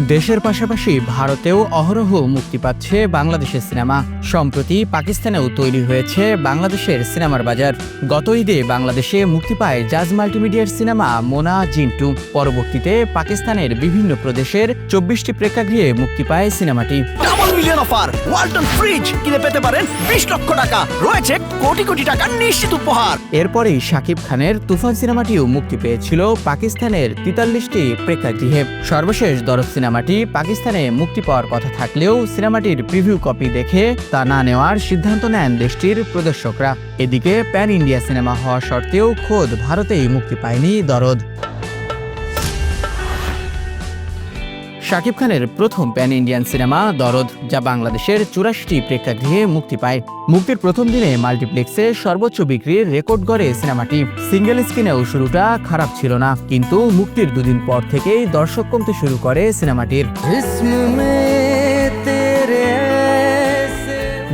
দেশের পাশাপাশি ভারতেও অহরহ মুক্তি পাচ্ছে বাংলাদেশের সিনেমা। সম্প্রতি পাকিস্তানেও তৈরি হয়েছে বাংলাদেশের সিনেমার বাজার। গত ঈদে বাংলাদেশে মুক্তি পায় জাজ মাল্টিমিডিয়ার সিনেমা মোনা জিন্টু। পরবর্তীতে পাকিস্তানের বিভিন্ন প্রদেশের ২৪টি প্রেক্ষাগৃহে মুক্তি পায় সিনেমাটি। Double million offer Walton fridge কিনে পেতে পারেন ২০ লক্ষ টাকা, রয়েছে কোটি কোটি টাকার নিশ্চিত উপহার। এরপরেই শাকিব খানের তুফান সিনেমাটিও মুক্তি পেয়েছিল পাকিস্তানের ৪৩টি প্রেক্ষাগৃহে। সর্বশেষ দরদ সিনেমাটি পাকিস্তানে মুক্তি পাওয়ার কথা থাকলেও সিনেমাটির প্রিভিউ কপি দেখে তা না নেওয়ার সিদ্ধান্ত নেন দেশটির প্রদর্শকরা। এদিকে প্যান ইন্ডিয়া সিনেমা হওয়া সত্ত্বেও খোদ ভারতেই মুক্তি পায়নি দরদ। শাকিব খানের প্রথম প্যান ইন্ডিয়ান সিনেমা দরদ, যা বাংলাদেশের ৮৪টি প্রেক্ষাগৃহে মুক্তি পায়। মুক্তির প্রথম দিনে মাল্টিপ্লেক্সে সর্বোচ্চ বিক্রির রেকর্ড গড়ে সিনেমাটি। সিঙ্গেল স্ক্রিনেও শুরুটা খারাপ ছিল না, কিন্তু মুক্তির দুদিন পর থেকেই দর্শক কমতে শুরু করে সিনেমাটির।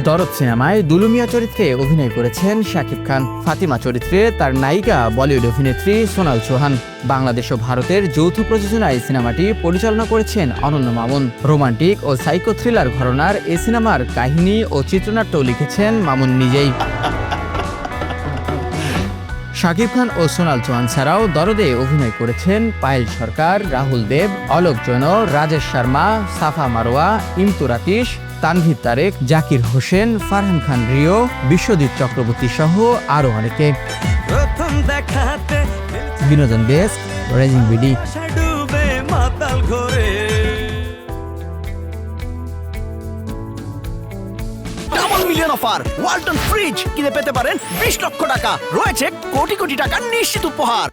দরদ সিনেমায় দুলু মিয়া চরিত্রে অভিনয় করেছেন শাকিব খান। ফাতিমা চরিত্রে তার নায়িকা বলিউড অভিনেত্রী সোনাল চৌহান। বাংলাদেশ ও ভারতের যৌথ প্রযোজনায় সিনেমাটি পরিচালনা করেছেন অনন্য মামুন। রোমান্টিক ও সাইকো থ্রিলার ঘরানার এই সিনেমার কাহিনী ও চিত্রনাট্য লিখেছেন মামুন নিজেই। শাকিব খান ও সোনাল চৌহান ছাড়াও দরদে অভিনয় করেছেন পায়েল সরকার, রাহুল দেব, অলোক জৈন, রাজেশ শর্মা, সাফা মারোয়া, ইমতুর আতিশ, তানভীর তারেক, জাকির হোসেন, ফারহান খান রিও, বিশ্বজিৎ চক্রবর্তী সহ আরো অনেকে। বিনোদন desk, rising BD. Double million offer Walton fridge কিনে পেতে পারেন ২০ লক্ষ টাকা, রয়েছে কোটি কোটি টাকার নিশ্চিত উপহার।